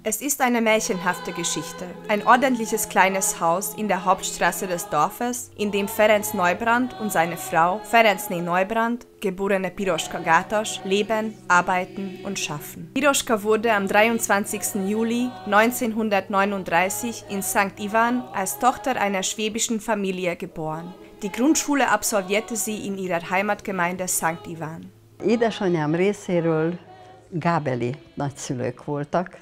Es ist eine märchenhafte Geschichte. Ein ordentliches kleines Haus in der Hauptstraße des Dorfes, in dem Ferenc Neubrand und seine Frau Ferencné Neubrand, geborene Piroska Gatas, leben, arbeiten und schaffen. Piroska wurde am 23. Juli 1939 in St. Ivan als Tochter einer schwäbischen Familie geboren. Die Grundschule absolvierte sie in ihrer Heimatgemeinde St. Ivan. Édesanyám részéről gábeli nagyszülők voltak,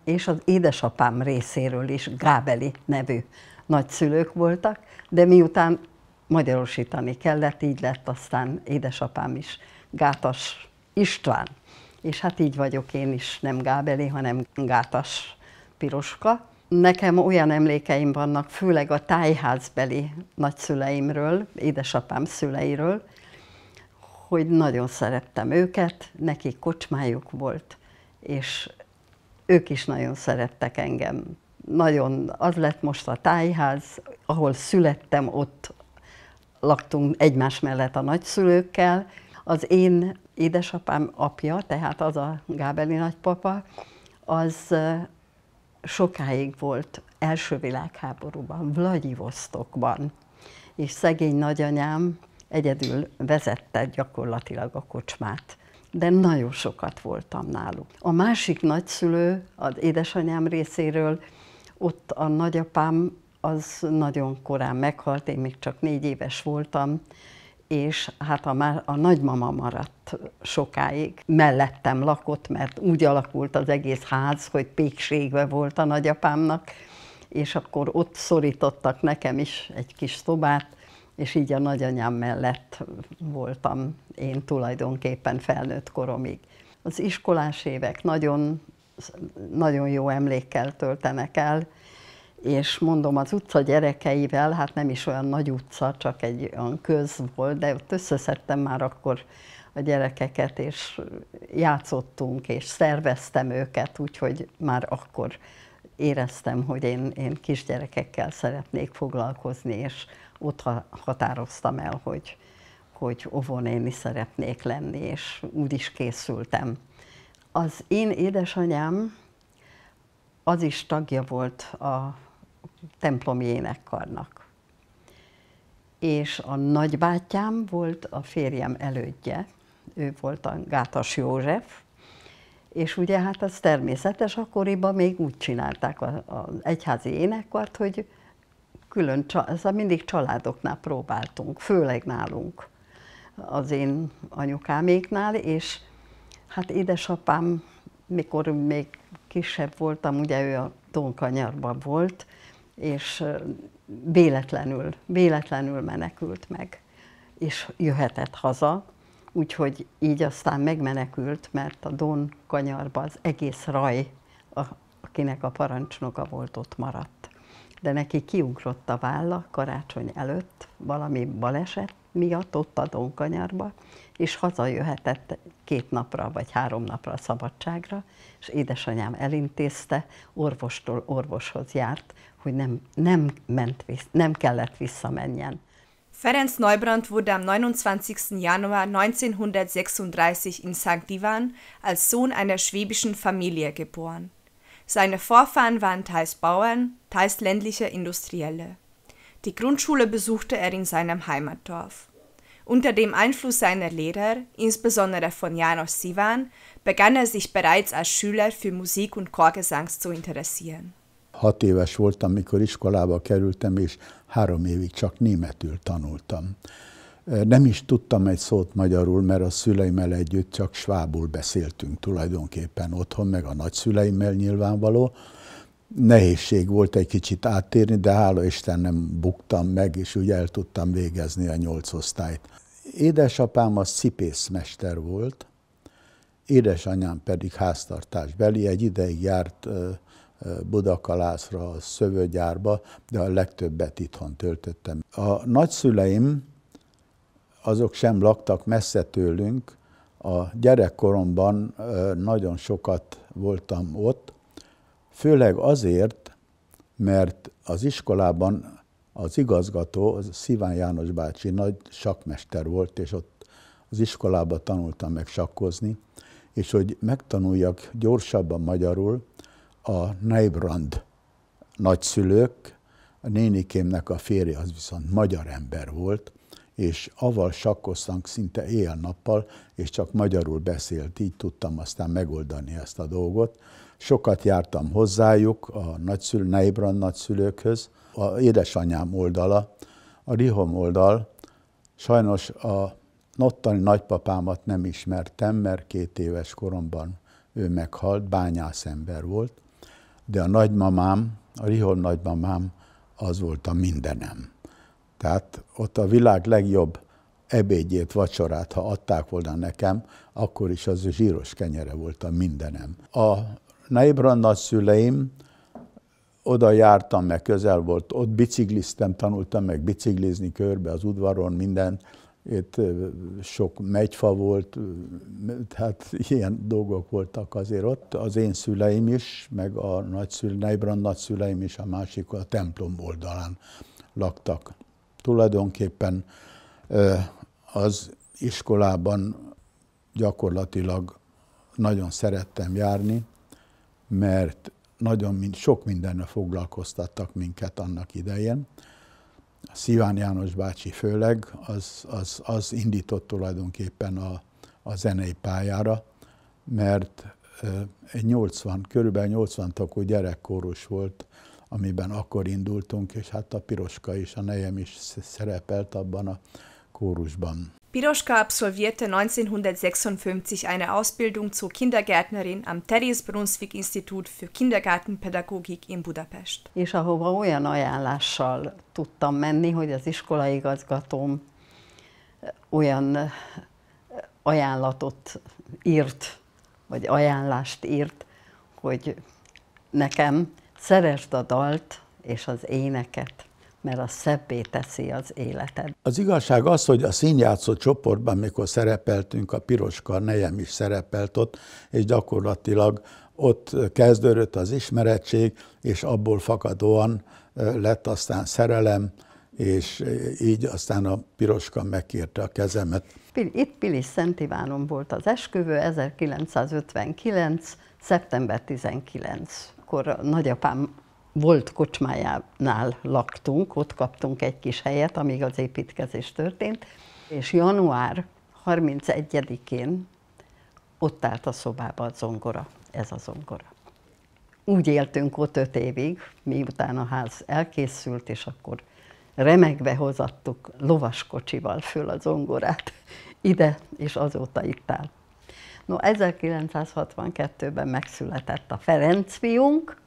és az édesapám részéről is gábeli nevű nagyszülők voltak, de miután magyarosítani kellett, így lett aztán édesapám is Gátas István. És hát így vagyok én is, nem Gábeli, hanem Gátas Piroska. Nekem olyan emlékeim vannak, főleg a tájházbeli nagyszüleimről, édesapám szüleiről, hogy nagyon szerettem őket, nekik kocsmájuk volt, és ők is nagyon szerettek engem. Nagyon, az lett most a tájház, ahol születtem, ott laktunk egymás mellett a nagyszülőkkel. Az én édesapám apja, tehát az a Gábeli nagypapa, az sokáig volt első világháborúban, Vlagyivosztokban, és szegény nagyanyám egyedül vezette gyakorlatilag a kocsmát, de nagyon sokat voltam náluk. A másik nagyszülő, az édesanyám részéről, ott a nagyapám az nagyon korán meghalt, én még csak 4 éves voltam, és hát a nagymama maradt sokáig. Mellettem lakott, mert úgy alakult az egész ház, hogy pékségve volt a nagyapámnak, és akkor ott szorítottak nekem is egy kis szobát, és így a nagyanyám mellett voltam én tulajdonképpen felnőtt koromig. Az iskolás évek nagyon, nagyon jó emlékkel töltenek el, és mondom, az utca gyerekeivel, hát nem is olyan nagy utca, csak egy olyan köz volt, de ott összeszedtem már akkor a gyerekeket, és játszottunk, és szerveztem őket, úgyhogy már akkor éreztem, hogy én kisgyerekekkel szeretnék foglalkozni, és ott határoztam el, hogy óvónéni szeretnék lenni, és úgy is készültem. Az én édesanyám az is tagja volt a templomi énekkarnak. És a nagybátyám volt a férjem elődje, ő volt a Gátas József, és ugye hát az természetes, akkoriban még úgy csinálták az egyházi énekkart, hogy külön, mindig családoknál próbáltunk, főleg nálunk, az én anyukáméknál, és hát édesapám, mikor még kisebb voltam, ugye ő a Donkanyarban volt, és véletlenül menekült meg, és jöhetett haza, úgyhogy így aztán megmenekült, mert a Donkanyarban az egész raj, akinek a parancsnoka volt, ott maradt. De neki kiugrott a válla karácsony előtt valami baleset miatt ott a Donkanyarba, és hazajöhetett 2 napra vagy 3 napra szabadságra, és édesanyám elintézte, orvostól orvoshoz járt, hogy nem kellett visszamenjen. Ferenc Neubrand wurde am 29. Januar 1936 in St. Ivan als Sohn einer schwäbischen Familie geboren. Seine Vorfahren waren teils Bauern, teils ländliche Industrielle. Die Grundschule besuchte er in seinem Heimatdorf. Unter dem Einfluss seiner Lehrer, insbesondere von János Sziván, begann er sich bereits als Schüler für Musik und Chorgesang zu interessieren. 6 éves voltam, mikor iskolába kerültem, és 3 évig csak németül tanultam. Nem is tudtam egy szót magyarul, mert a szüleimmel együtt csak svábul beszéltünk tulajdonképpen otthon, meg a nagyszüleimmel nyilvánvaló. Nehézség volt egy kicsit áttérni, de hála Isten nem buktam meg, és úgy el tudtam végezni a 8 osztályt. Édesapám az szipészmester volt, édesanyám pedig háztartásbeli, egy ideig járt Budakalászra, a szövőgyárba, de a legtöbbet itthon töltöttem. A nagyszüleim, azok sem laktak messze tőlünk, a gyerekkoromban nagyon sokat voltam ott, főleg azért, mert az iskolában az igazgató, az Sziván János bácsi nagy sakkmester volt, és ott az iskolában tanultam meg sakkozni, és hogy megtanuljak gyorsabban magyarul, a Neibrand nagyszülők, a nénikémnek a férje az viszont magyar ember volt, és avval sakkoztunk szinte éjjel-nappal, és csak magyarul beszélt, így tudtam aztán megoldani ezt a dolgot. Sokat jártam hozzájuk, a Neibrand nagyszülőkhöz, a édesanyám oldala, a Rihom oldal, sajnos a ottani nagypapámat nem ismertem, mert 2 éves koromban ő meghalt, bányászember volt, de a nagymamám, a Rihom nagymamám, az volt a mindenem. Tehát ott a világ legjobb ebédjét, vacsorát, ha adták volna nekem, akkor is az zsíros kenyere volt a mindenem. A Neibrand nagyszüleim, oda jártam, meg közel volt, ott bicikliztem, tanultam meg biciklizni körbe az udvaron, minden. Itt sok megyfa volt, tehát ilyen dolgok voltak azért ott. Az én szüleim is, meg a Neibrand nagyszüleim is, a másik a templom oldalán laktak. Tulajdonképpen az iskolában gyakorlatilag nagyon szerettem járni, mert sok mindennel foglalkoztattak minket annak idején. Sziván János bácsi főleg, az indított tulajdonképpen a zenei pályára, mert körülbelül 80 tagú gyerekkórus volt, amiben akkor indultunk, és hát a Piroska és a nejem is szerepelt abban a kórusban. Piroska absolvierte 1956 eine Ausbildung zur Kindergärtnerin am Therese Brunswick-Institut für Kindergartenpädagogik in Budapest. És ahova olyan ajánlással tudtam menni, hogy az iskolaigazgatóm olyan ajánlatot írt, vagy ajánlást írt, hogy nekem szeresd a dalt és az éneket, mert az szebbé teszi az életed. Az igazság az, hogy a színjátszó csoportban, mikor szerepeltünk, a Piroska nejem is szerepelt ott, és gyakorlatilag ott kezdődött az ismerettség, és abból fakadóan lett aztán szerelem, és így aztán a Piroska megkérte a kezemet. Itt Pilis Szent Ivánon volt az esküvő, 1959. szeptember 19. Akkor nagyapám volt kocsmájánál laktunk, ott kaptunk egy kis helyet, amíg az építkezés történt, és január 31-én ott állt a szobába a zongora, ez a zongora. Úgy éltünk ott 5 évig, miután a ház elkészült, és akkor remegve hozattuk lovaskocsival föl a zongorát ide, és azóta itt áll. No, 1962-ben megszületett a Ferenc fiunk,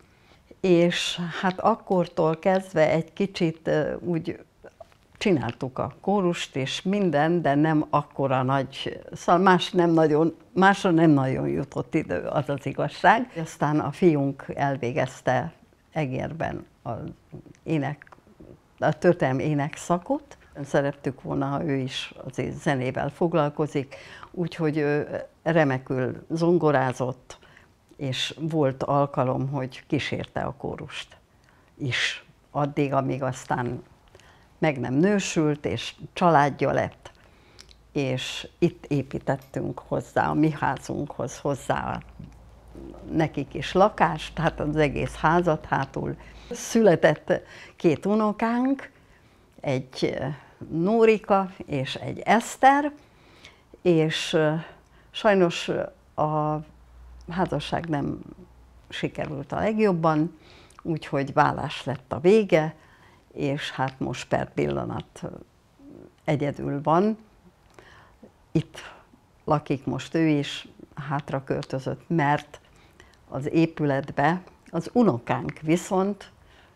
és hát akkortól kezdve egy kicsit úgy csináltuk a kórust és minden, de nem akkora nagy, szóval másra nem nagyon jutott idő, az az igazság. Aztán a fiunk elvégezte Egerben a történelmi énekszakot. Szerettük volna, ha ő is azért zenével foglalkozik, úgyhogy ő remekül zongorázott, és volt alkalom, hogy kísérte a kórust is. Addig, amíg aztán meg nem nősült, és családja lett, és itt építettünk hozzá, a mi házunkhoz hozzá nekik is lakást, tehát az egész házat hátul. Született 2 unokánk, egy Nórika és egy Eszter, és sajnos a házasság nem sikerült a legjobban, úgyhogy vállás lett a vége, és hát most per pillanat egyedül van. Itt lakik most ő is, hátra költözött, mert az épületbe az unokánk viszont,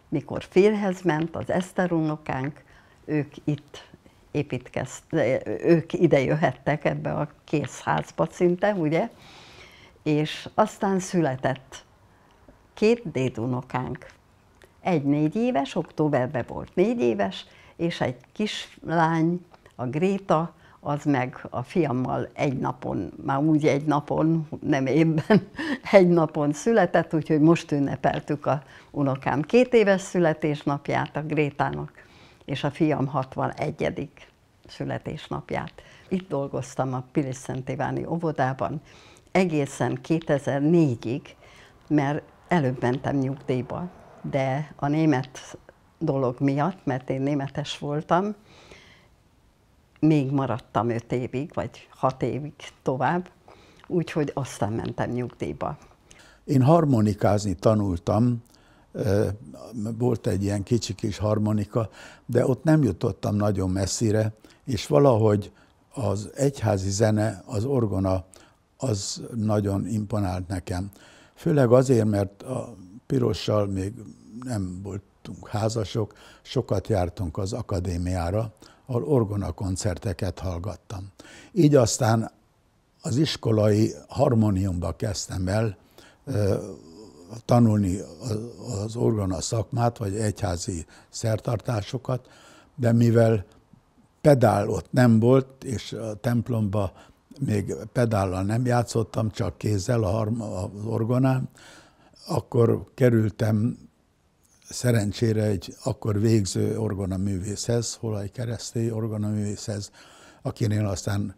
mikor férjhez ment, az Eszter unokánk, ők itt ők ide jöhettek ebbe a kész házba szinte, ugye? És aztán született 2 dédunokánk. Egy 4 éves, októberben volt 4 éves, és egy kislány, a Gréta, az meg a fiammal egy napon, már úgy egy napon, nem évben, egy napon született, úgyhogy most ünnepeltük a unokám 2 éves születésnapját a Grétának, és a fiam 61. születésnapját. Itt dolgoztam a Pilis-Szent-Iváni óvodában egészen 2004-ig, mert előbb mentem nyugdíjba, de a német dolog miatt, mert én németes voltam, még maradtam 5 évig, vagy 6 évig tovább, úgyhogy aztán mentem nyugdíjba. Én harmonikázni tanultam, volt egy ilyen kicsi kis harmonika, de ott nem jutottam nagyon messzire, és valahogy az egyházi zene, az orgona, az nagyon imponált nekem. Főleg azért, mert a Pirossal még nem voltunk házasok, sokat jártunk az akadémiára, ahol orgonakoncerteket hallgattam. Így aztán az iskolai harmóniumba kezdtem el tanulni az orgona szakmát, vagy egyházi szertartásokat, de mivel pedál ott nem volt, és a templomba még pedállal nem játszottam, csak kézzel az orgonán, akkor kerültem szerencsére egy akkor végző orgonaművészhez, Holaj Keresztély orgonaművészhez, akinél aztán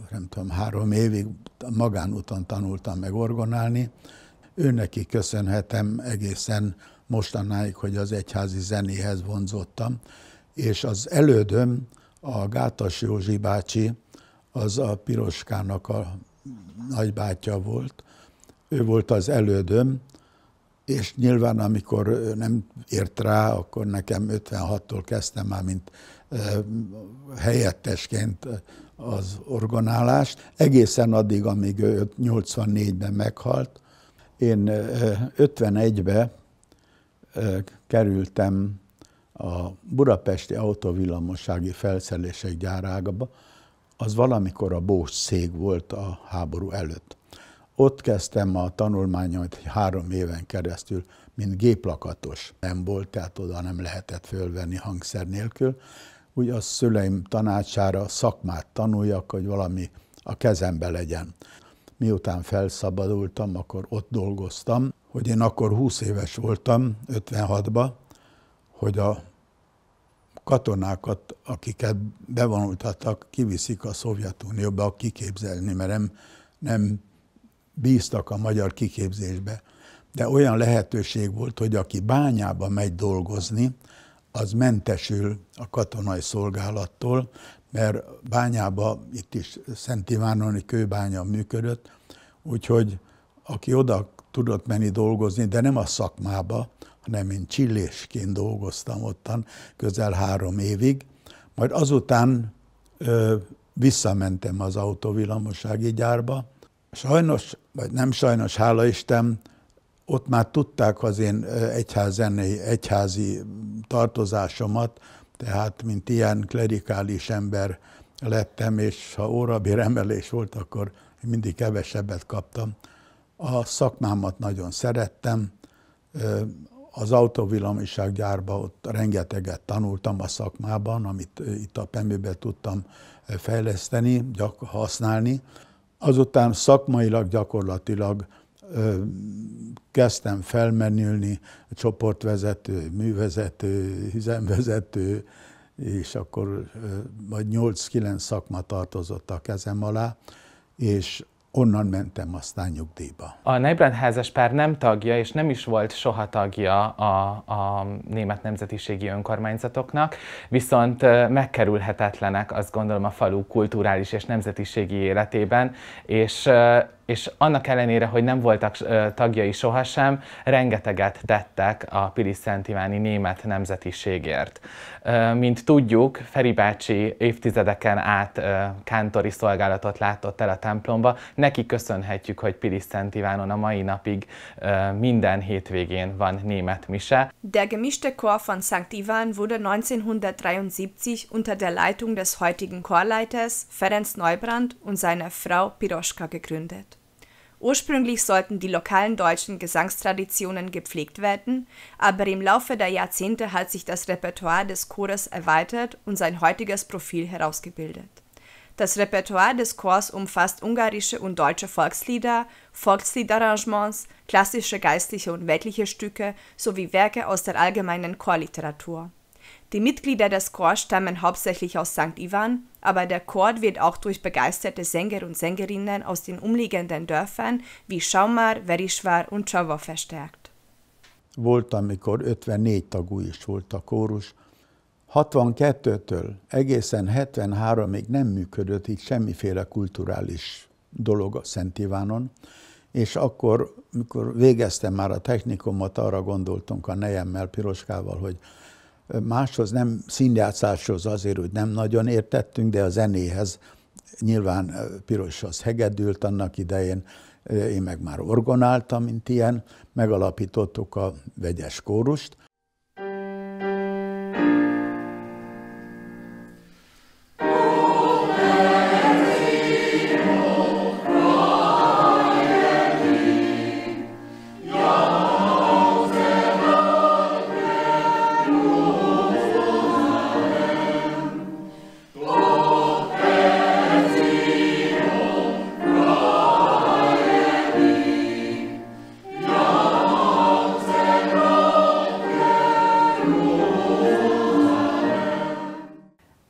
nem tudom, 3 évig magánúton tanultam meg orgonálni. Őneki köszönhetem egészen mostanáig, hogy az egyházi zenéhez vonzottam, és az elődöm, a Gátas Józsi bácsi, az a Piroskának a nagybátyja volt. Ő volt az elődöm, és nyilván amikor nem ért rá, akkor nekem 56-tól kezdtem már, mint helyettesként az orgonálást, egészen addig, amíg ő 84-ben meghalt. Én 51-ben kerültem a budapesti autóvillamossági felszerelések gyárába, az valamikor a Bós cég volt a háború előtt. Ott kezdtem a tanulmányomat 3 éven keresztül, mint géplakatos. Nem volt, tehát oda nem lehetett fölvenni hangszer nélkül. Úgy a szüleim tanácsára szakmát tanuljak, hogy valami a kezembe legyen. Miután felszabadultam, akkor ott dolgoztam, hogy én akkor 20 éves voltam, 56-ban, hogy a katonákat, akiket bevonultattak, kiviszik a Szovjetunióba kiképzelni, mert nem bíztak a magyar kiképzésbe. De olyan lehetőség volt, hogy aki bányába megy dolgozni, az mentesül a katonai szolgálattól, mert bányába, itt is Szent Ivánoni kőbánya működött, úgyhogy aki oda tudott menni dolgozni, de nem a szakmába, hanem én csillésként dolgoztam ottan közel 3 évig, majd azután visszamentem az autóvillamossági gyárba. Sajnos, vagy nem sajnos, hála Isten, ott már tudták az én egyházi tartozásomat, tehát mint ilyen klerikális ember lettem, és ha órabéremelés volt, akkor mindig kevesebbet kaptam. A szakmámat nagyon szerettem, az autóvillamossággyárban ott rengeteget tanultam a szakmában, amit itt a PEMI-ben tudtam fejleszteni, használni. Azután szakmailag, gyakorlatilag kezdtem felmenülni, csoportvezető, művezető, üzemvezető, és akkor vagy 8-9 szakma tartozott a kezem alá, és onnan mentem aztán nyugdíjba. A Neubrand házaspár nem tagja, és nem is volt soha tagja a német nemzetiségi önkormányzatoknak, viszont megkerülhetetlenek, azt gondolom, a falu kulturális és nemzetiségi életében, és annak ellenére, hogy nem voltak tagjai sohasem, rengeteget tettek a Pilis-Szent-Iváni német nemzetiségért. Mint tudjuk, Feri bácsi évtizedeken át kántori szolgálatot látott el a templomba. Neki köszönhetjük, hogy Pilis-Szent-Ivánon a mai napig minden hétvégén van német mise. Der gemischte Chor von St. Ivan wurde 1973 unter der Leitung des heutigen Chorleiters Ferenc Neubrand und seiner Frau Piroska gegründet. Ursprünglich sollten die lokalen deutschen Gesangstraditionen gepflegt werden, aber im Laufe der Jahrzehnte hat sich das Repertoire des Chores erweitert und sein heutiges Profil herausgebildet. Das Repertoire des Chors umfasst ungarische und deutsche Volkslieder, Volksliedarrangements, klassische geistliche und weltliche Stücke sowie Werke aus der allgemeinen Chorliteratur. Die Mitglieder des Chors stammen hauptsächlich aus St. Ivan, aber der Chor wird auch durch begeisterte Sänger und Sängerinnen aus den umliegenden Dörfern wie Saumar, Verisvár und Csava verstärkt. Volt, amikor 54 tagú is volt a kórus. 62-től egészen 73-ig nem működött itt semmiféle kulturális dolog a Szent Ivánon, és akkor, mikor végeztem már a technikumot, arra gondoltunk a nejemmel, Piroskával, hogy máshoz nem, színjátszáshoz azért, hogy nem nagyon értettünk, de a zenéhez nyilván Piros az hegedült annak idején, én meg már orgonáltam, mint ilyen, megalapítottuk a vegyes kórust.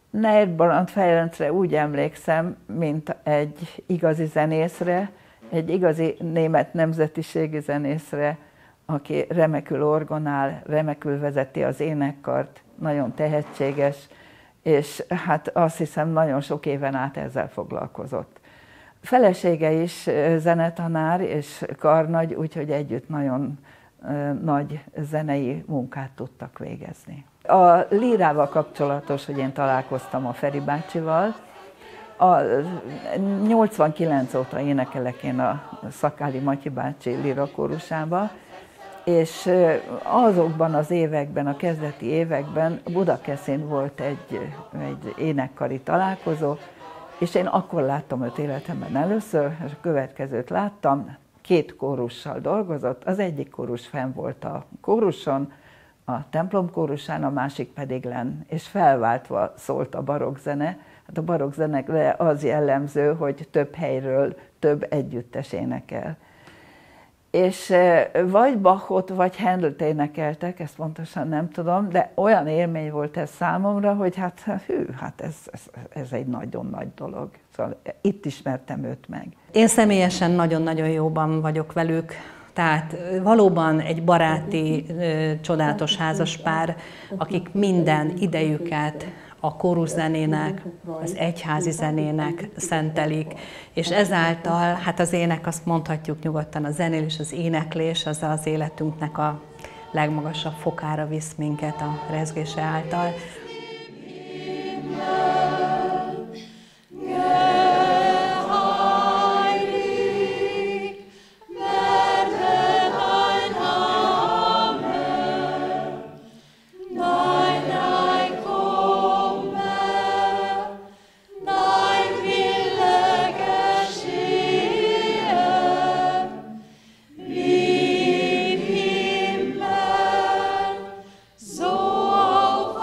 Neir Barant Ferencre úgy emlékszem, mint egy igazi zenészre, egy igazi német nemzetiségi zenészre, aki remekül orgonál, remekül vezeti az énekkart, nagyon tehetséges, és hát azt hiszem nagyon sok éven át ezzel foglalkozott. Felesége is zenetanár és karnagy, úgyhogy együtt nagyon nagy zenei munkát tudtak végezni. A lírával kapcsolatos, hogy én találkoztam a Feri bácsival. 89 óta énekelek én a Szakáli Matyi bácsi lírakórusába, és azokban az években, a kezdeti években Budakeszin volt egy énekkari találkozó, és én akkor láttam őt életemben először, és a következőt láttam, 2 kórussal dolgozott, az egyik kórus fenn volt a kóruson, a templom kórusán, a másik pedig lenn, és felváltva szólt a barokkzene. Hát a barokkzenekre az jellemző, hogy több helyről több együttes énekel. És vagy Bachot, vagy Händelt énekeltek, ezt pontosan nem tudom, de olyan élmény volt ez számomra, hogy hát ez egy nagyon nagy dolog. Szóval itt ismertem őt meg. Én személyesen nagyon-nagyon jóban vagyok velük, tehát valóban egy baráti, csodálatos házaspár, akik minden idejüket a kóruszenének, az egyházi zenének szentelik, és ezáltal, hát az ének, azt mondhatjuk nyugodtan, a zenélés, az éneklés, az az életünknek a legmagasabb fokára visz minket a rezgése által. So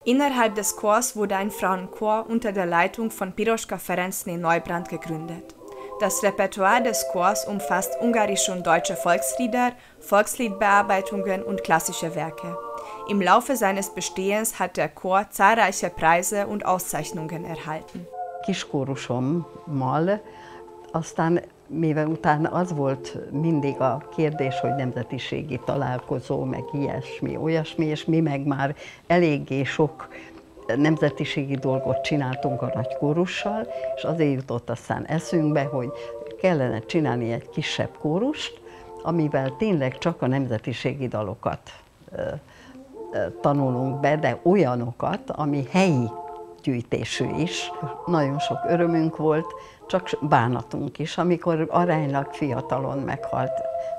Innerhalb des Chors wurde ein Frauenchor unter der Leitung von Piroska Ferencné Neubrand gegründet. Das Repertoire des Chors umfasst ungarische und deutsche Volkslieder, Volksliedbearbeitungen und klassische Werke. Im Laufe seines Bestehens hat der Chor zahlreiche Preise und Auszeichnungen erhalten. Kiskórusommal aztán mivel utána az volt mindig a kérdés, hogy nemzetiségi találkozó, meg ilyesmi, olyasmi, és mi meg már eléggé sok nemzetiségi dolgot csináltunk a nagy kórussal, és azért jutott aztán eszünkbe, hogy kellene csinálni egy kisebb kórust, amivel tényleg csak a nemzetiségi dalokat tanulunk be, de olyanokat, ami helyi gyűjtésű is. Nagyon sok örömünk volt, csak bánatunk is, amikor aránylag fiatalon meghalt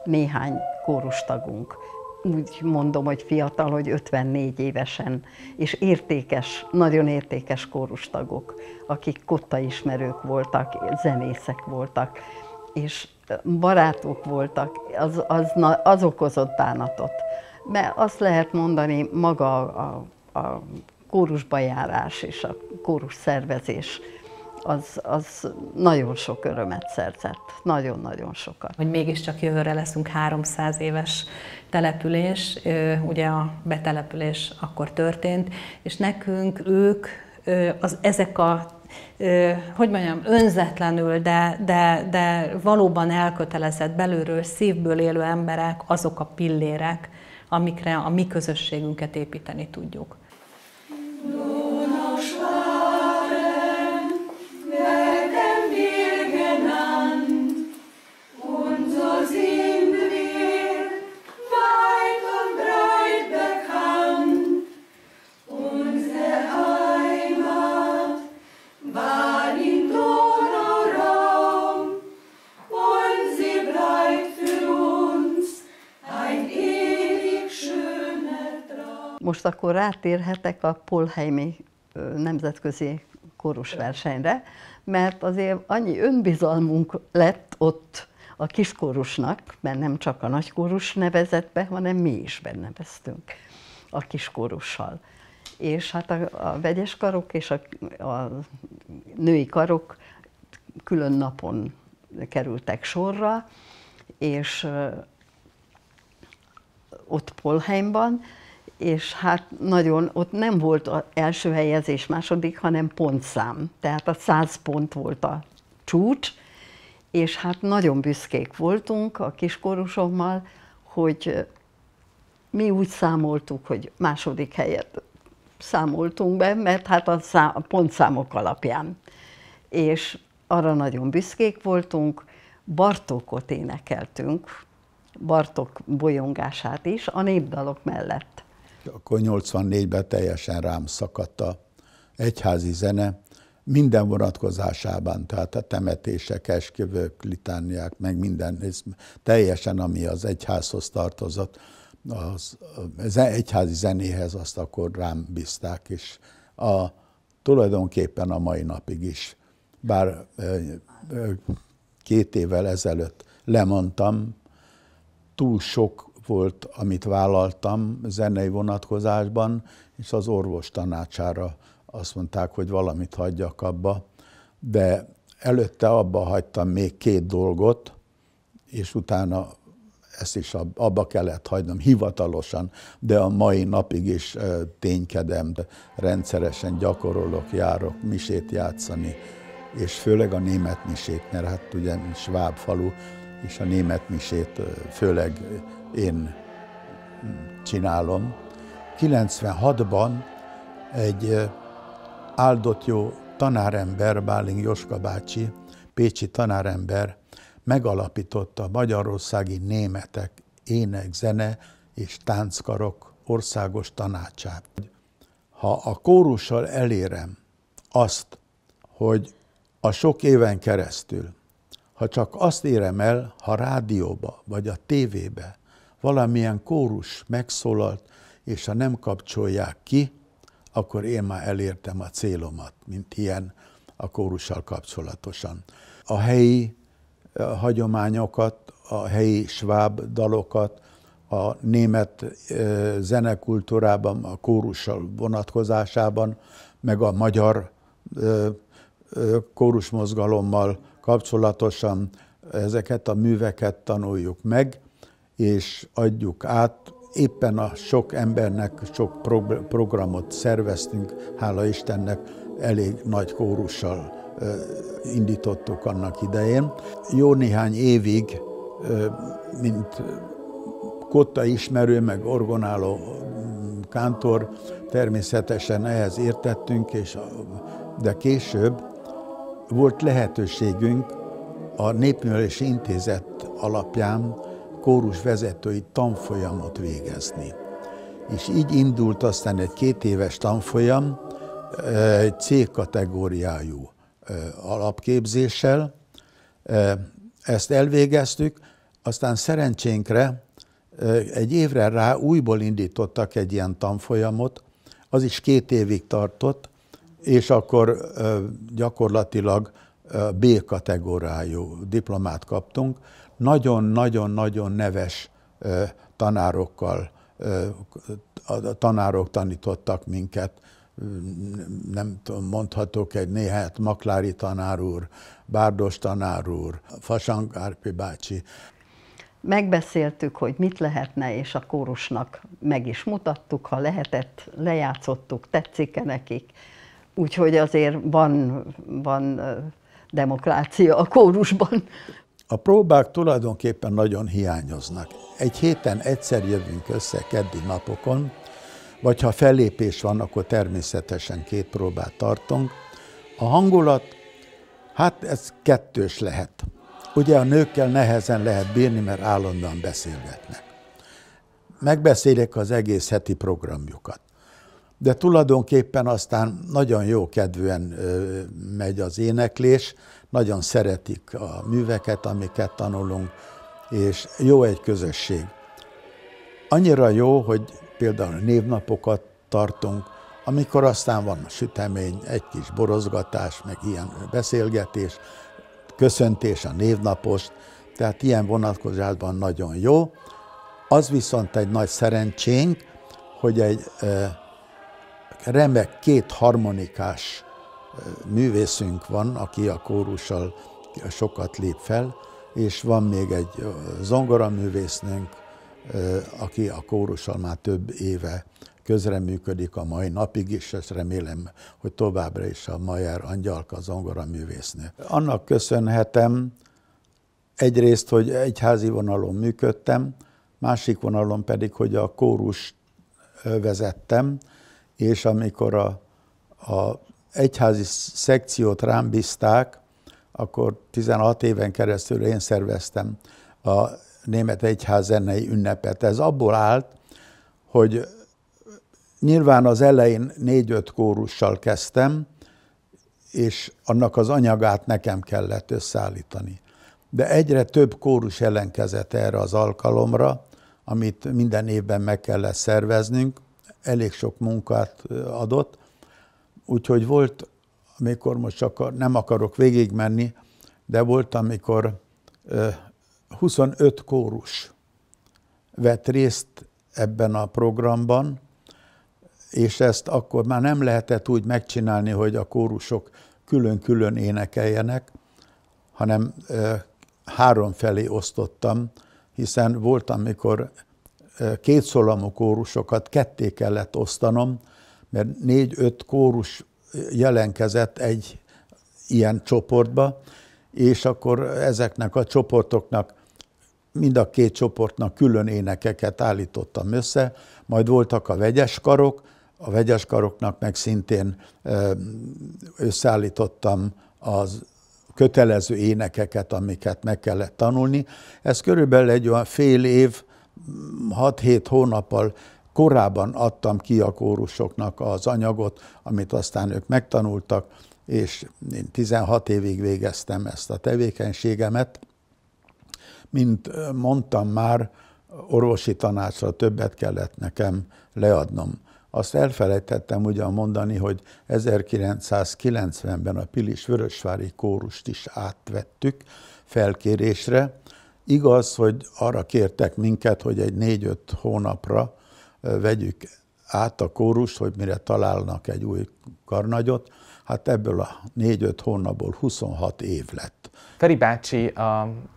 néhány kórustagunk. Úgy mondom, hogy fiatal, hogy 54 évesen, és értékes, nagyon értékes kórustagok, akik kottaismerők voltak, zenészek voltak, és barátok voltak, az okozott bánatot. Mert azt lehet mondani, maga a kórusba járás és a kórus szervezés, az nagyon sok örömet szerzett, nagyon-nagyon sokat. Hogy mégiscsak jövőre leszünk 300 éves település, ugye a betelepülés akkor történt, és nekünk ezek a hogy mondjam, önzetlenül, de valóban elkötelezett, belülről, szívből élő emberek, azok a pillérek, amikre a mi közösségünket építeni tudjuk. Most akkor rátérhetek a Polheimi nemzetközi kórusversenyre, mert azért annyi önbizalmunk lett ott a kiskórusnak, mert nem csak a nagykórus nevezett be, hanem mi is benneveztünk a kiskórussal. És hát a vegyes karok és a női karok külön napon kerültek sorra, és ott Polheimban, és hát nagyon, ott nem volt az első helyezés, második, hanem pontszám. Tehát a 100 pont volt a csúcs, és hát nagyon büszkék voltunk a kiskórusommal, hogy mi úgy számoltuk, hogy második helyet számoltunk be, mert hát a pontszámok alapján. És arra nagyon büszkék voltunk, Bartókot énekeltünk, Bartók bolyongását is, a népdalok mellett. Akkor 84-ben teljesen rám szakadt a egyházi zene, minden vonatkozásában, tehát a temetések, esküvők, litániák, meg minden, teljesen, ami az egyházhoz tartozott, az egyházi zenéhez azt akkor rám bízták, és tulajdonképpen a mai napig is. Bár 2 évvel ezelőtt lemondtam, túl sok volt, amit vállaltam zenei vonatkozásban, és az orvos tanácsára azt mondták, hogy valamit hagyjak abba, de előtte abba hagytam még 2 dolgot, és utána ezt is abba kellett hagynom hivatalosan, de a mai napig is ténykedem, de rendszeresen gyakorolok, járok misét játszani, és főleg a német misét, mert hát ugye sváb falu, és a német misét főleg én csinálom. 96-ban egy áldott jó tanárember, Báling Joska bácsi, pécsi tanárember megalapította a Magyarországi Németek Ének, Zene és Tánckarok országos tanácsát. Ha a kórussal elérem azt, hogy a sok éven keresztül, ha csak azt érem el, ha rádióba vagy a tévébe valamilyen kórus megszólalt, és ha nem kapcsolják ki, akkor én már elértem a célomat, mint ilyen a kórussal kapcsolatosan. A helyi hagyományokat, a helyi sváb dalokat a német zenekultúrában, a kórussal vonatkozásában, meg a magyar kórusmozgalommal kapcsolatosan ezeket a műveket tanuljuk meg, és adjuk át. Éppen a sok embernek sok programot szerveztünk, hála Istennek, elég nagy kórussal indítottuk annak idején. Jó néhány évig, mint kotta ismerő, meg orgonáló kántor, természetesen ehhez értettünk, de később volt lehetőségünk a Népművelési Intézet alapján kórusvezetői tanfolyamot végezni. És így indult aztán egy 2 éves tanfolyam, egy C-kategóriájú alapképzéssel. Ezt elvégeztük, aztán szerencsénkre egy évre rá újból indítottak egy ilyen tanfolyamot, az is 2 évig tartott, és akkor gyakorlatilag B-kategóriájú diplomát kaptunk. Nagyon-nagyon-nagyon neves tanárokkal, tanárok tanítottak minket, nem tudom, mondhatok egy néhány, Maklári tanár úr, Bárdos tanár úr, Fasang Árpi bácsi. Megbeszéltük, hogy mit lehetne, és a kórusnak meg is mutattuk, ha lehetett, lejátszottuk, tetszik-e nekik. Úgyhogy azért van demokrácia a kórusban. A próbák tulajdonképpen nagyon hiányoznak. Egy héten egyszer jövünk össze keddi napokon, vagy ha fellépés van, akkor természetesen 2 próbát tartunk. A hangulat, hát ez kettős lehet. Ugye a nőkkel nehezen lehet bírni, mert állandóan beszélgetnek. Megbeszélik az egész heti programjukat. De tulajdonképpen aztán nagyon jó kedvűen megy az éneklés, nagyon szeretik a műveket, amiket tanulunk, és jó egy közösség. Annyira jó, hogy például névnapokat tartunk, amikor aztán van a sütemény, egy kis borozgatás, meg ilyen beszélgetés, köszöntés a névnapost, tehát ilyen vonatkozásban nagyon jó. Az viszont egy nagy szerencsénk, hogy egy remek 2 harmonikás művészünk van, aki a kórussal sokat lép fel, és van még egy zongoraművésznünk, aki a kórussal már több éve közreműködik a mai napig is, és remélem, hogy továbbra is a Mayer Angyalka zongoraművésznő. Annak köszönhetem egyrészt, hogy egyházi vonalon működtem, másik vonalon pedig, hogy a kórust vezettem, és amikor a egyházi szekciót rám bízták, akkor 16 éven keresztül én szerveztem a Német Egyház zenei ünnepet. Ez abból állt, hogy nyilván az elején 4-5 kórussal kezdtem, és annak az anyagát nekem kellett összeállítani. De egyre több kórus jelentkezett erre az alkalomra, amit minden évben meg kellett szerveznünk, elég sok munkát adott, úgyhogy volt, amikor most csak nem akarok végigmenni, de volt, amikor 25 kórus vett részt ebben a programban, és ezt akkor már nem lehetett úgy megcsinálni, hogy a kórusok külön-külön énekeljenek, hanem 3 felé osztottam, hiszen volt, amikor 2 szólamú kórusokat ketté kellett osztanom, mert 4-5 kórus jelentkezett egy ilyen csoportba, és akkor ezeknek a csoportoknak, mind a 2 csoportnak külön énekeket állítottam össze, majd voltak a vegyes karok, a vegyes karoknak meg szintén összeállítottam az kötelező énekeket, amiket meg kellett tanulni. Ez körülbelül egy olyan fél év, 6-7 hónappal korábban adtam ki a kórusoknak az anyagot, amit aztán ők megtanultak, és én 16 évig végeztem ezt a tevékenységemet. Mint mondtam már, orvosi tanácsra többet kellett nekem leadnom. Azt elfelejtettem ugyan mondani, hogy 1990-ben a Pilis-Vörösvári kórust is átvettük felkérésre, Igaz, hogy arra kértek minket, hogy egy 4-5 hónapra vegyük át a kórust, hogy mire találnak egy új karnagyot. Hát ebből a 4-5 hónapból 26 év lett. Feri bácsi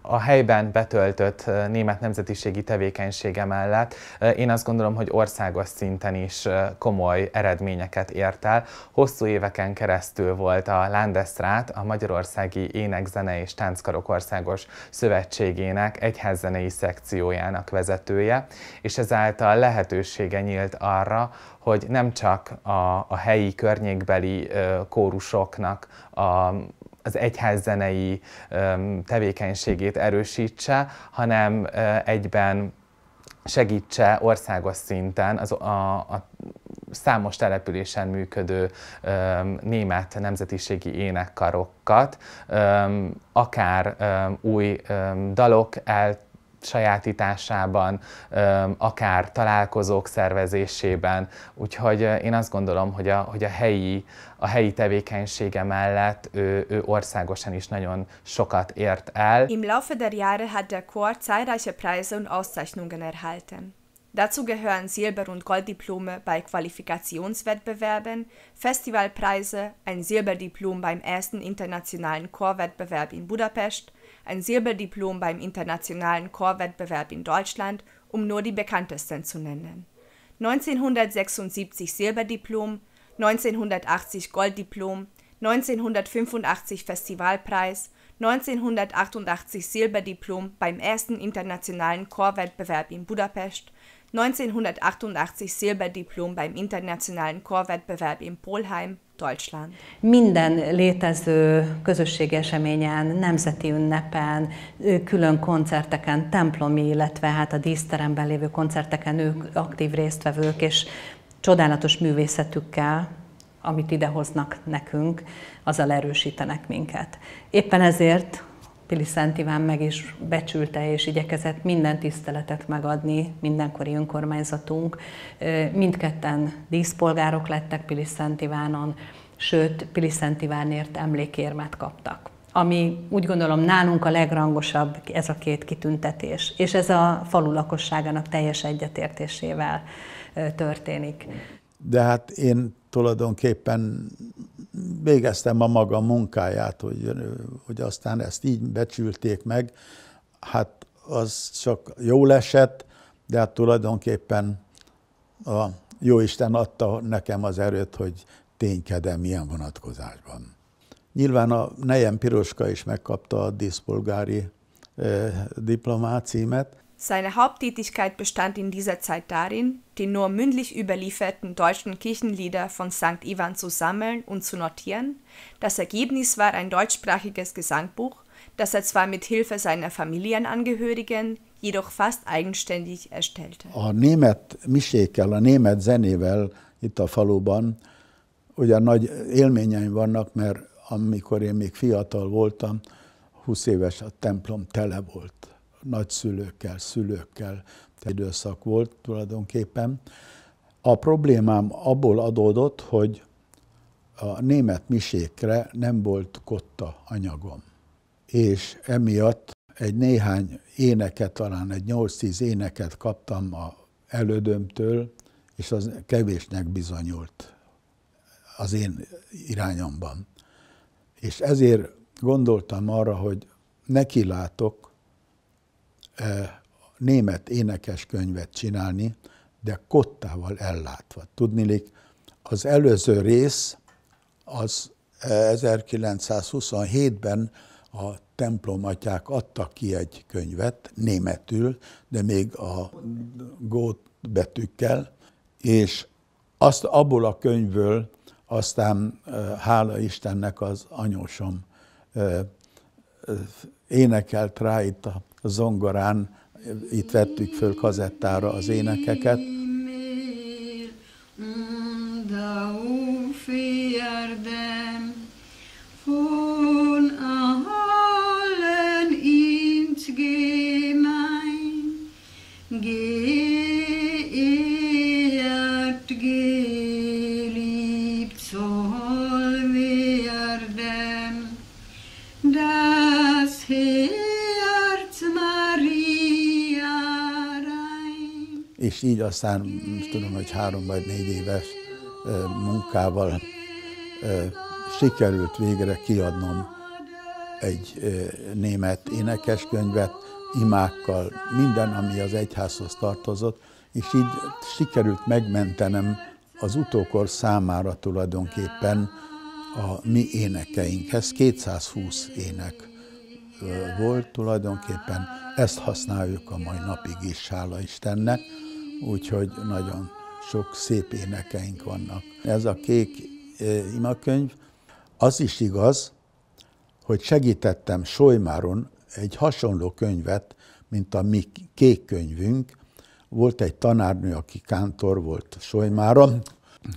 a helyben betöltött német nemzetiségi tevékenysége mellett én azt gondolom, hogy országos szinten is komoly eredményeket ért el. Hosszú éveken keresztül volt a Landesrat, a Magyarországi Ének, Zene és Tánckarok Országos Szövetségének egyházzenei szekciójának vezetője, és ezáltal lehetősége nyílt arra, hogy nem csak a helyi környékbeli kórusoknak az egyházzenei tevékenységét erősítse, hanem egyben segítse országos szinten a számos településen működő német nemzetiségi énekkarokat, akár új dalok sajátításában, akár találkozók szervezésében. Úgyhogy én azt gondolom, hogy a helyi tevékenysége mellett ő országosan is nagyon sokat ért el. Im Laufe der Jahre hat der Chor zahlreiche Preise und Auszeichnungen erhalten. Dazu gehören Silber- und Golddiplome bei Qualifikationswettbewerben, Festivalpreise, ein Silberdiplom beim ersten internationalen Chorwettbewerb in Budapest, ein Silberdiplom beim internationalen Chorwettbewerb in Deutschland, um nur die bekanntesten zu nennen. 1976 Silberdiplom, 1980 Golddiplom, 1985 Festivalpreis, 1988 Silberdiplom beim ersten internationalen Chorwettbewerb in Budapest, 1988 Silberdiplom beim internationalen Chorwettbewerb in Polheim, Deutschland. Minden létező közösségi eseményen, nemzeti ünnepen, külön koncerteken, templomi, illetve hát a díszteremben lévő koncerteken ők aktív résztvevők, és csodálatos művészetükkel, amit idehoznak nekünk, azzal erősítenek minket. Éppen ezért Pili Szent Iván meg is becsülte és igyekezett minden tiszteletet megadni, mindenkori önkormányzatunk. Mindketten díszpolgárok lettek Pili Szent Ivánon, sőt, Pili Szent Ivánért emlékérmet kaptak. Ami úgy gondolom nálunk a legrangosabb ez a két kitüntetés, és ez a falu lakosságának teljes egyetértésével történik. De hát én tulajdonképpen végeztem a maga munkáját, hogy aztán ezt így becsülték meg. Hát az csak jól esett, de hát tulajdonképpen a Jóisten adta nekem az erőt, hogy ténykedem ilyen vonatkozásban. Nyilván a nejem Piroska is megkapta a díszpolgári diplomácímet. Seine Haupttätigkeit bestand in dieser Zeit darin, die nur mündlich überlieferten deutschen Kirchenlieder von St. Ivan zu sammeln und zu notieren. Das Ergebnis war ein deutschsprachiges Gesangbuch, das er zwar mit Hilfe seiner Familienangehörigen, jedoch fast eigenständig erstellte. A német misékkel, a német zenével itt a faluban ugyan nagy élményeim vannak, mert amikor én még fiatal voltam, 20 éves, a templom tele volt. Nagyszülőkkel, szülőkkel időszak volt tulajdonképpen. A problémám abból adódott, hogy a német misékre nem volt kotta anyagom. És emiatt egy néhány éneket, talán egy 8-10 éneket kaptam az elődömtől, és az kevésnek bizonyult az én irányomban. És ezért gondoltam arra, hogy nekilátok német énekeskönyvet csinálni, de kottával ellátva. Tudniillik, az előző rész az 1927-ben a templomatyák adtak ki egy könyvet németül, de még a gót betűkkel, és azt abból a könyvből aztán hála Istennek az anyósom énekelt rá itt a zongorán, itt vettük föl kazettára az énekeket. Das Herz mar és így aztán, tudom, hogy 3 vagy 4 éves munkával sikerült végre kiadnom egy német énekeskönyvet, imákkal, minden, ami az egyházhoz tartozott, és így sikerült megmentenem az utókor számára tulajdonképpen a mi énekeinkhez. 220 ének volt tulajdonképpen, ezt használjuk a mai napig is, hála Istennek, úgyhogy nagyon sok szép énekeink vannak. Ez a kék imakönyv, az is igaz, hogy segítettem Solymáron egy hasonló könyvet, mint a mi kék könyvünk. Volt egy tanárnő, aki kántor volt Solymáron,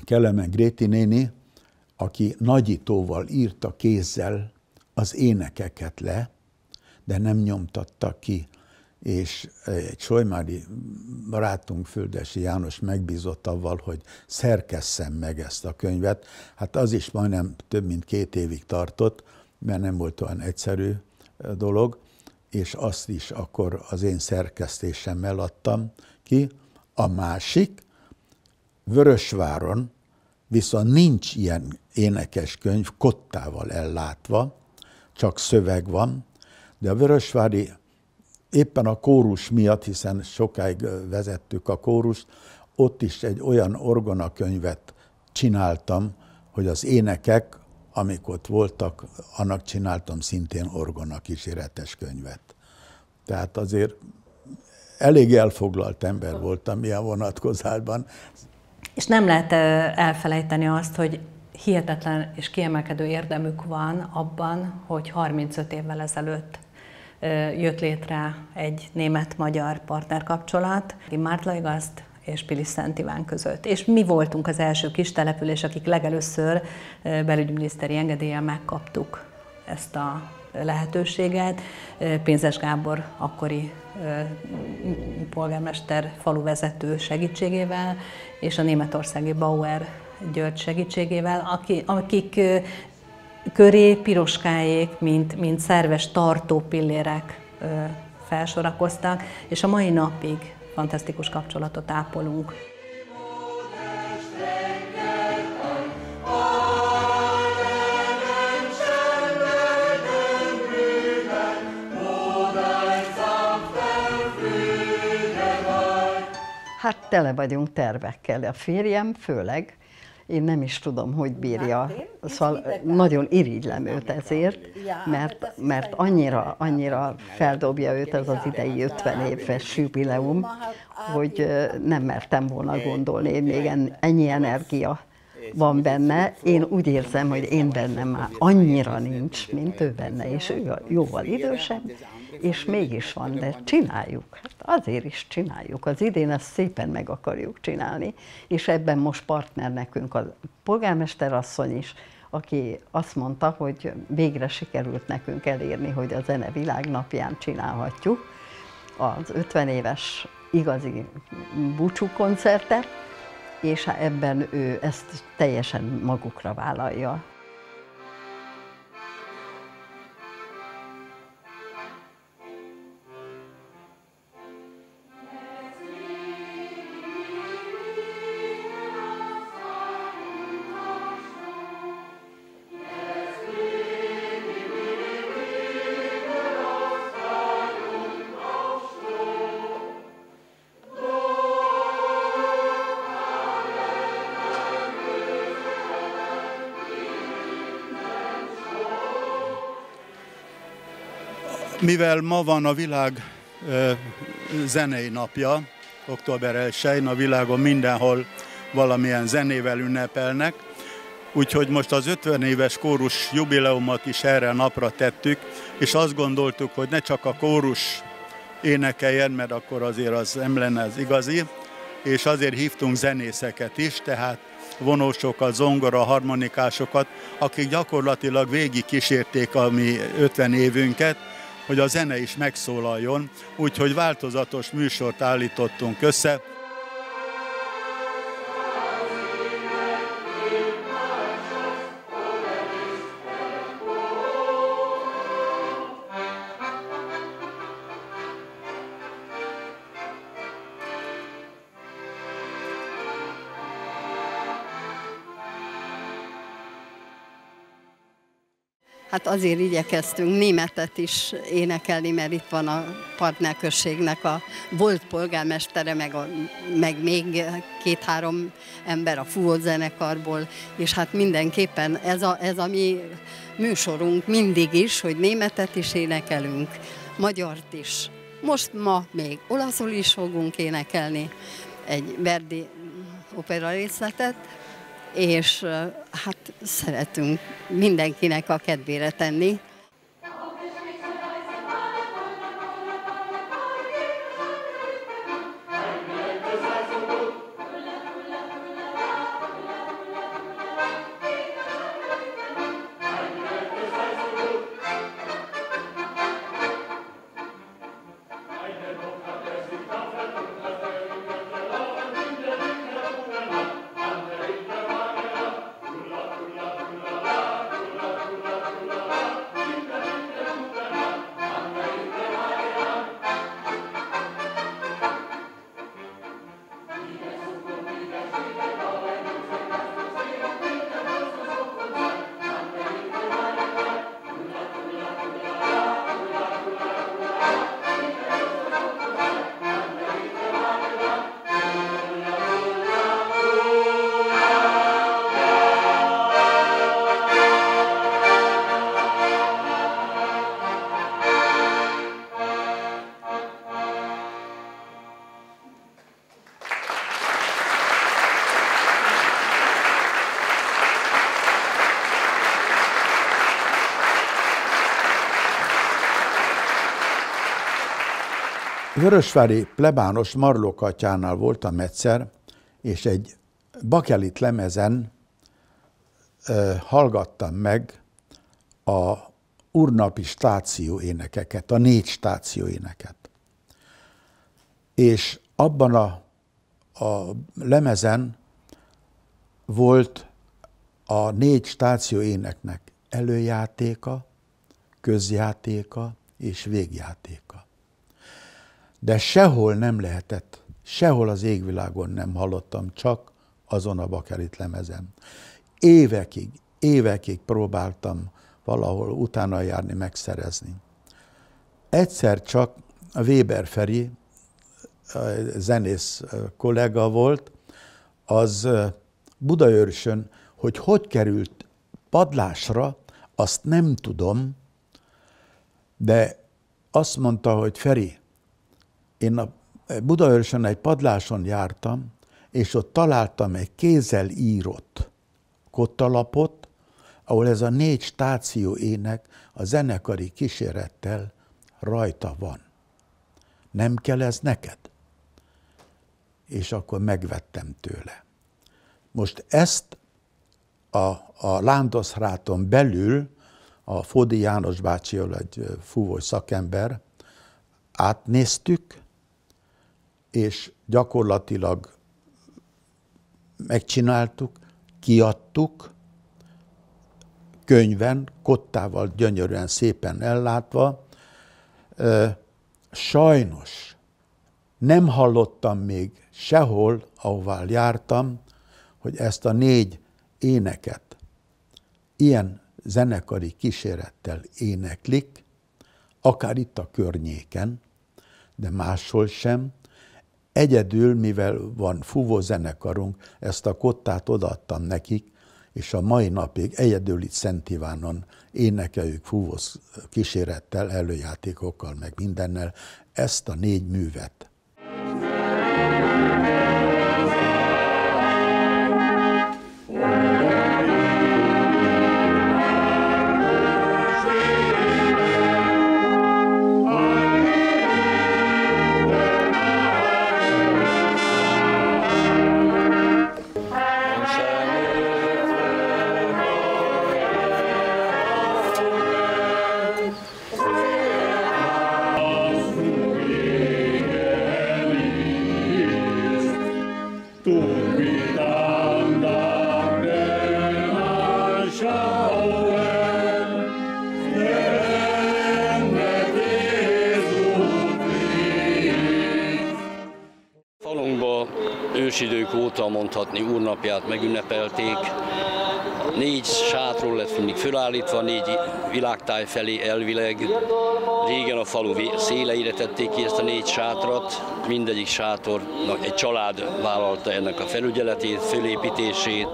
Kelemen Gréti néni, aki nagyítóval írta kézzel az énekeket le, de nem nyomtatta ki. És egy solymári barátunk, Földesi János megbízott avval, hogy szerkesszem meg ezt a könyvet. Hát az is majdnem több mint 2 évig tartott, mert nem volt olyan egyszerű dolog, és azt is akkor az én szerkesztésemmel adtam ki. A másik, Vörösváron viszont nincs ilyen énekeskönyv kottával ellátva, csak szöveg van, de a vörösvári éppen a kórus miatt, hiszen sokáig vezettük a kórust, ott is egy olyan orgonakönyvet csináltam, hogy az énekek, amik ott voltak, annak csináltam szintén orgonakíséretes könyvet. Tehát azért elég elfoglalt ember voltam ilyen vonatkozásban. És nem lehet elfelejteni azt, hogy hihetetlen és kiemelkedő érdemük van abban, hogy 35 évvel ezelőtt jött létre egy német-magyar partnerkapcsolat, Mártlaigazd és Pilis-Szent Iván között. És mi voltunk az első kis település, akik legelőször belügyminiszteri engedéllyel megkaptuk ezt a lehetőséget. Pénzes Gábor akkori polgármester, faluvezető segítségével, és a németországi Bauer György segítségével, akik köré Piroskáék, mint szerves tartó pillérek felsorakoztak, és a mai napig fantasztikus kapcsolatot ápolunk. Hát tele vagyunk tervekkel, a férjem főleg, én nem is tudom, hogy bírja, szóval nagyon irigylem őt ezért, mert annyira feldobja őt ez az idei 50 éves jubileum, hogy nem mertem volna gondolni, hogy még ennyi energia van benne. Én úgy érzem, hogy én bennem már annyira nincs, mint ő benne, és ő jóval idősebb, és mégis van, de csináljuk. Hát azért is csináljuk. Az idén ezt szépen meg akarjuk csinálni, és ebben most partner nekünk a polgármesterasszony is, aki azt mondta, hogy végre sikerült nekünk elérni, hogy a Zene Világnapján csinálhatjuk az 50 éves igazi búcsú koncertet, és ebben ő ezt teljesen magukra vállalja. Mivel ma van a világ zenei napja, október 1-én, a világon mindenhol valamilyen zenével ünnepelnek, úgyhogy most az 50 éves kórus jubileumot is erre a napra tettük, és azt gondoltuk, hogy ne csak a kórus énekeljen, mert akkor azért az nem lenne az igazi, és azért hívtunk zenészeket is, tehát vonósokat, zongora, harmonikásokat, akik gyakorlatilag végig kísérték a mi 50 évünket, hogy a zene is megszólaljon, úgyhogy változatos műsort állítottunk össze. Hát azért igyekeztünk németet is énekelni, mert itt van a partnerközségnek a volt polgármestere, meg még 2-3 ember a Fúvó zenekarból, és hát mindenképpen ez a mi műsorunk mindig is, hogy németet is énekelünk, magyart is. Most ma még olaszul is fogunk énekelni egy Verdi opera részletet, és hát szeretünk mindenkinek a kedvére tenni. Vörösvári plebános Marlókatyánál voltam egyszer, és egy bakelit lemezen hallgattam meg a urnapi stáció énekeket, a 4 stáció éneket. És abban a lemezen volt a 4 stáció éneknek előjátéka, közjátéka és végjátéka. De sehol nem lehetett, sehol az égvilágon nem hallottam, csak azon a bakelit lemezen. Évekig próbáltam valahol utána járni, megszerezni. Egyszer csak a Weber Feri, zenész kollega volt, az Budaörsön, hogy került padlásra, azt nem tudom, de azt mondta, hogy Feri, én a Budaörsön egy padláson jártam, és ott találtam egy kézzel írott kottalapot, ahol ez a 4 stáció ének a zenekari kísérettel rajta van. Nem kell ez neked? És akkor megvettem tőle. Most ezt a Landesráton belül a Fódi János bácsi, egy fúvós szakember, átnéztük, és gyakorlatilag megcsináltuk, kiadtuk, könyven, kottával gyönyörűen szépen ellátva. Sajnos nem hallottam még sehol, ahová jártam, hogy ezt a 4 éneket ilyen zenekari kísérettel éneklik, akár itt a környéken, de máshol sem. Egyedül, mivel van fúvó zenekarunk, ezt a kottát odaadtam nekik, és a mai napig egyedül itt Szent Ivánon énekeljük fúvó kísérettel, előjátékokkal, meg mindennel ezt a 4 művet. Falunkban ősidők óta mondhatni úrnapját megünnepelték. 4 sátról lett mindig fölállítva, 4 világtáj felé elvileg. Régen a falu széleire tették ki ezt a 4 sátrat, mindegyik sátornak egy család vállalta ennek a felügyeletét, fölépítését.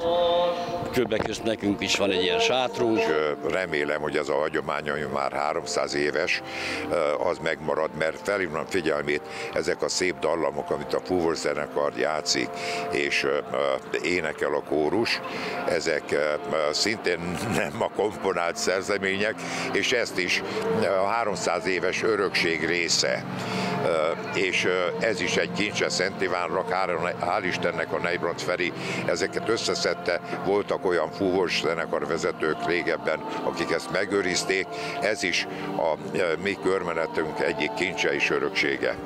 Többek között nekünk is van egy ilyen sátrunk. Remélem, hogy ez a hagyomány, ami már 300 éves, az megmarad, mert felhívnám figyelmét, ezek a szép dallamok, amit a fúvózenekar játszik, és énekel a kórus, ezek szintén nem a komponált szerzemények, és ezt is a 300 éves örökség része. És ez is egy kincse Szent Ivánnak, hál' Istennek a Neibrand Feri ezeket összeszedte, voltak olyan fúvós zenekar vezetők régebben, akik ezt megőrizték, ez is a mi körmenetünk egyik kincse és öröksége.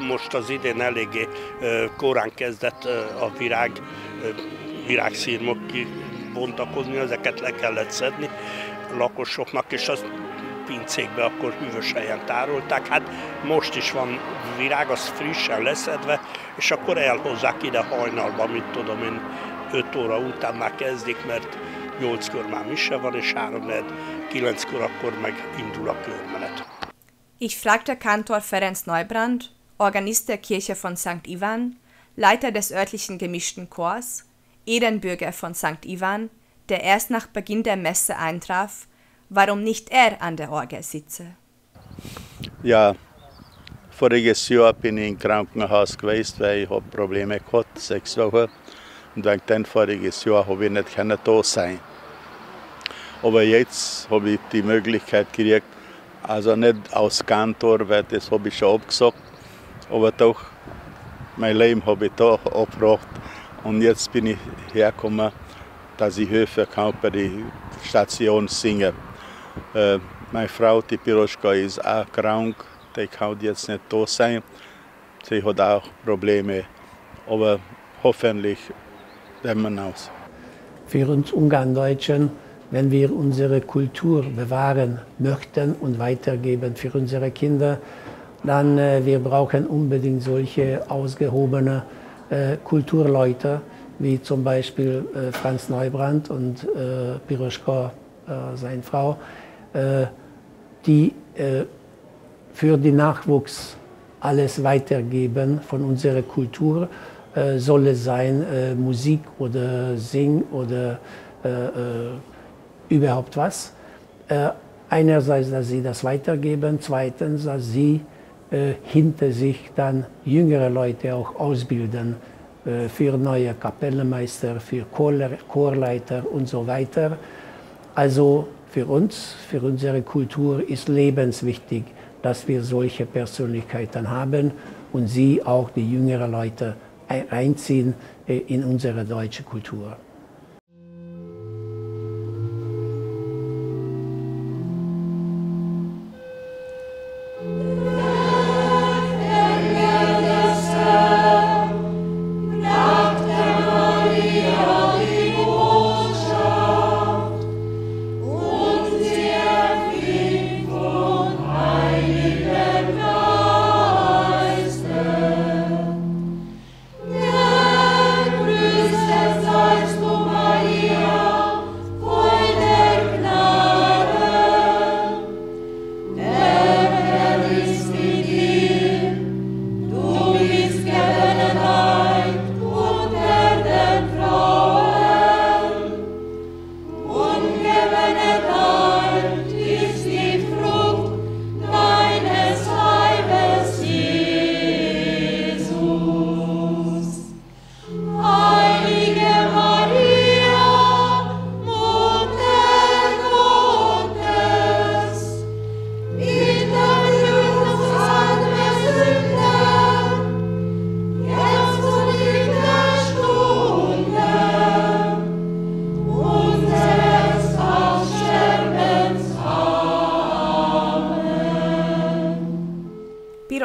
Most az idén eléggé korán kezdett a virágszirmok kibontakozni, ezeket le kellett szedni a lakosoknak, és azt pincékbe akkor hűvös helyen tárolták. Hát most is van virág, az frissen leszedve, és akkor elhozzák ide hajnalba, mit tudom én, 5 óra után már kezdik, mert 8-kor már mise van, és 3-9-kor akkor meg indul a körmenet. Ich fragte Kantor Ferenc Neubrand, Organist der Kirche von St. Ivan, Leiter des örtlichen gemischten Chors, Ehrenbürger von St. Ivan, der erst nach Beginn der Messe eintraf, warum nicht er an der Orgel sitze. Ja, voriges Jahr bin ich im Krankenhaus gewesen, weil ich Probleme gehabt, 6 Wochen. Und wegen dem voriges Jahr habe ich nicht da sein. Aber jetzt habe ich die Möglichkeit gekriegt, also nicht aus Kantor, weil das habe ich schon abgesagt. Aber doch, mein Leben habe ich da abgebracht und jetzt bin ich hergekommen, dass ich helfen kann bei der Station singen. Meine Frau, die Piroschka, ist auch krank, die kann jetzt nicht da sein. Sie hat auch Probleme, aber hoffentlich werden wir aus. Für uns Ungarndeutschen, wenn wir unsere Kultur bewahren möchten und weitergeben für unsere Kinder, dann wir brauchen unbedingt solche ausgehobene Kulturleute, wie zum Beispiel Franz Neubrand und Piroschka, seine Frau, die für den Nachwuchs alles weitergeben von unserer Kultur, soll es sein Musik oder Sing oder überhaupt was. Einerseits, dass sie das weitergeben, zweitens, dass sie hinter sich dann jüngere Leute auch ausbilden für neue Kapellmeister, für Chorleiter und so weiter. Also für uns, für unsere Kultur ist lebenswichtig, dass wir solche Persönlichkeiten haben und sie auch die jüngeren Leute einziehen in unsere deutsche Kultur.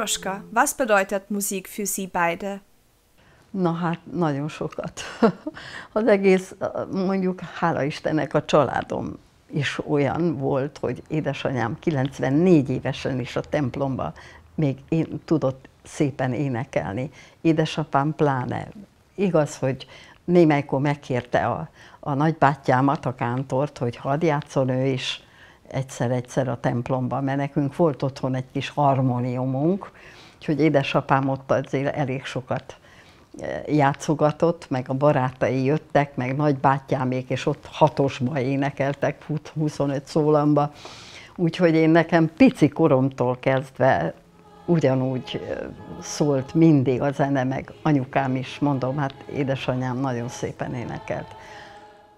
Piroschka, was bedeutet Musik für Sie beide? Na hát, nagyon sokat. Az egész, mondjuk, hála Istennek, a családom is olyan volt, hogy édesanyám 94 évesen is a templomba még tudott szépen énekelni. Édesapám pláne. Igaz, hogy némelykor megkérte a nagybátyámat, a kántort, hogy hadd játszon ő is egyszer-egyszer a templomba, mert nekünk volt otthon egy kis harmóniumunk, úgyhogy édesapám ott azért elég sokat játszogatott, meg a barátai jöttek, meg nagybátyámék, és ott 6-osba énekeltek, 25 szólamba. Úgyhogy én nekem pici koromtól kezdve ugyanúgy szólt mindig a zene, meg anyukám is, mondom, hát édesanyám nagyon szépen énekelt.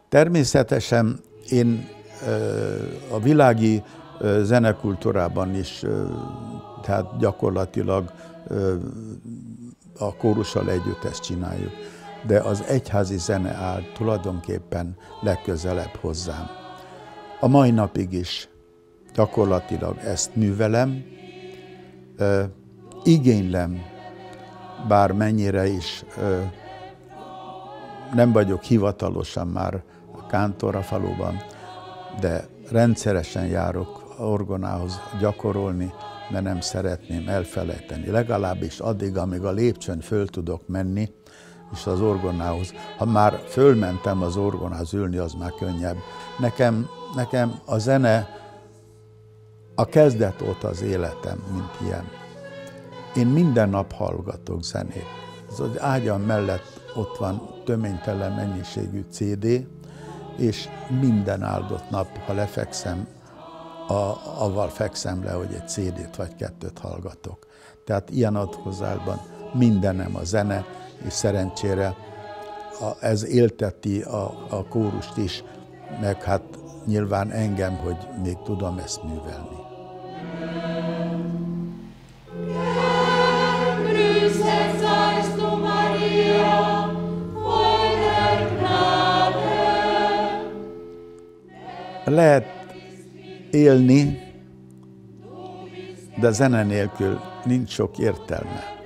Természetesen én a világi zenekultúrában is, tehát gyakorlatilag a kórussal együtt ezt csináljuk, de az egyházi zene áll tulajdonképpen legközelebb hozzám. A mai napig is gyakorlatilag ezt művelem, igénylem, bár mennyire is nem vagyok hivatalosan már a Kántor faluban, de rendszeresen járok orgonához gyakorolni, mert nem szeretném elfelejteni. Legalábbis addig, amíg a lépcsőn föl tudok menni, és az orgonához. Ha már fölmentem az orgonához ülni, az már könnyebb. Nekem a zene a kezdet óta az életem, mint ilyen. Én minden nap hallgatok zenét. Az ágyam mellett ott van töménytelen mennyiségű CD, és minden áldott nap, ha lefekszem, avval fekszem le, hogy egy CD-t vagy 2-t hallgatok. Tehát ilyen adkozásban mindenem a zene, és szerencsére ez élteti a kórust is, meg hát nyilván engem, hogy még tudom ezt művelni. Lehet élni, de zene nélkül nincs sok értelme.